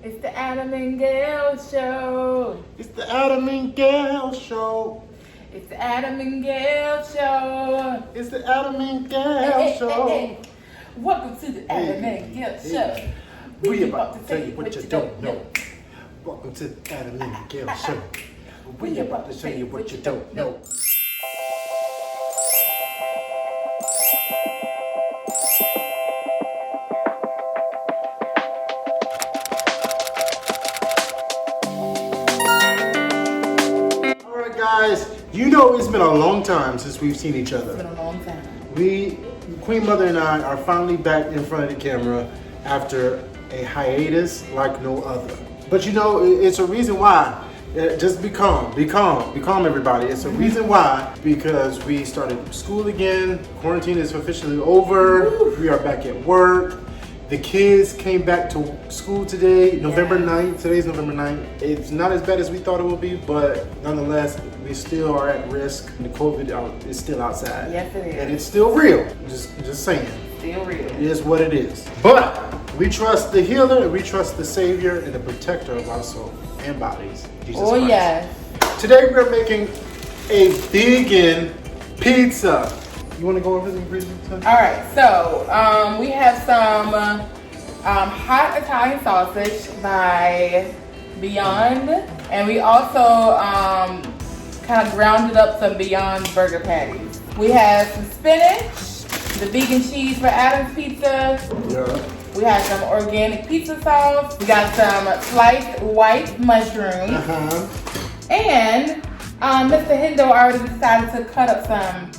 It's the Adam and Gale show. It's the Adam and Gale show. It's the Adam and Gale show. It's the Adam and Gale show. Hey. Welcome to the Adam and Gale show. We about to tell you what you don't know. Welcome to the Adam and Gale show. We about to tell you what you don't know. Guys, you know it's been a long time since we've seen each other. It's been a long time. Queen Mother and I are finally back in front of the camera after a hiatus like no other. But you know, it's a reason why. Just be calm, everybody. It's a reason why, because we started school again. Quarantine is officially over. Woo. We are back at work. The kids came back to school today, November 9th. Today's November 9th. It's not as bad as we thought it would be, but nonetheless, we still are at risk. The COVID is still outside. Yes, it is. And it's still real. Just saying. Still real. It is what it is. But we trust the healer, and we trust the savior and the protector of our soul and bodies, Jesus Christ. Yes. Today we're making a vegan pizza. You want to go over the ingredients? All right, so we have some hot Italian sausage by Beyond, and we also kind of grounded up some Beyond burger patties. We have some spinach, the vegan cheese for Adam's pizza. Yeah. We have some organic pizza sauce. We got some sliced white mushrooms. And Mr. Hendo already decided to cut up some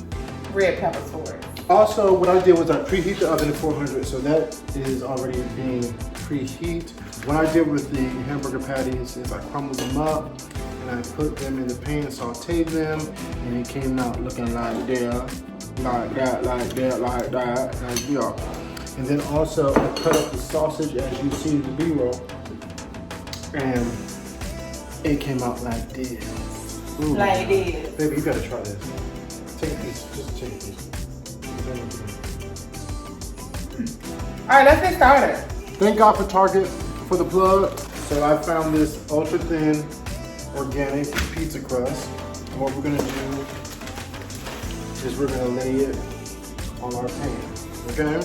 red peppers for it. Also, what I did was I preheat the oven to 400, so that is already being preheat. What I did with the hamburger patties is I crumbled them up and I put them in the pan and sauteed them, and it came out looking like that, like that. Yeah. And then also I cut up the sausage as you see in the B-roll, and it came out like this. Ooh. Like this. Baby, you gotta try this. Take a piece, just take a piece. All right, let's get started. Thank God for Target for the plug. So I found this ultra thin organic pizza crust. And what we're gonna do is we're gonna lay it on our pan, okay?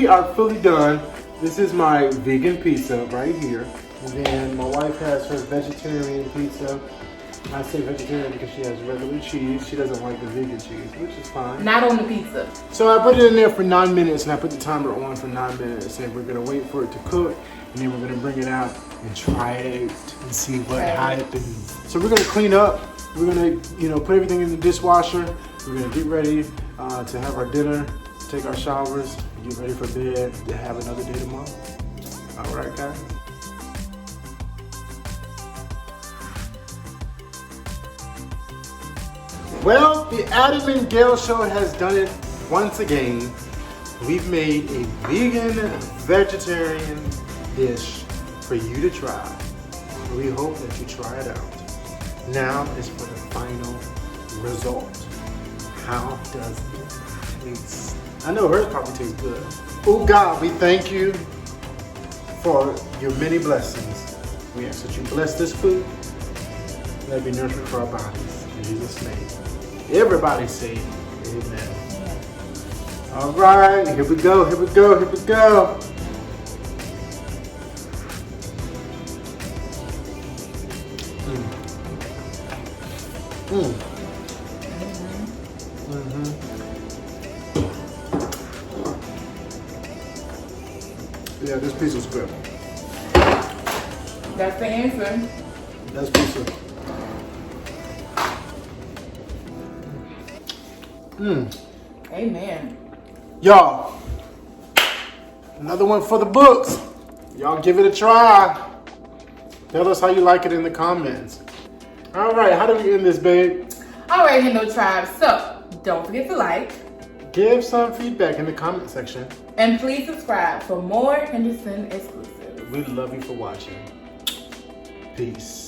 Are fully done. This is my vegan pizza right here, and then my wife has her vegetarian pizza. I say vegetarian because she has regular cheese. She doesn't like the vegan cheese, which is fine. Not on the pizza. So I put it in there for 9 minutes, and I put the timer on for 9 minutes, and we're gonna wait for it to cook, and then we're gonna bring it out and try it and see what happens. So we're gonna clean up. We're gonna, put everything in the dishwasher. We're gonna get ready to have our dinner, take our showers, get ready for bed to have another day tomorrow. All right, guys. Well, the Adam and Gale show has done it once again. We've made a vegan, vegetarian dish for you to try. We hope that you try it out. Now is for the final result. How does it taste? I know hers probably tastes good. Oh God, we thank you for your many blessings. We ask that you bless this food. Let it be nourishment for our bodies. In Jesus' name. Everybody say amen. All right, here we go. Yeah, this pizza is good. That's the answer. That's pizza. Amen. Y'all, another one for the books. Y'all give it a try. Tell us how you like it in the comments. All right, how do we end this, babe? All right, Hendo Tribe. So, don't forget to like. Give some feedback in the comment section. And please subscribe for more Henderson exclusives. We love you for watching. Peace.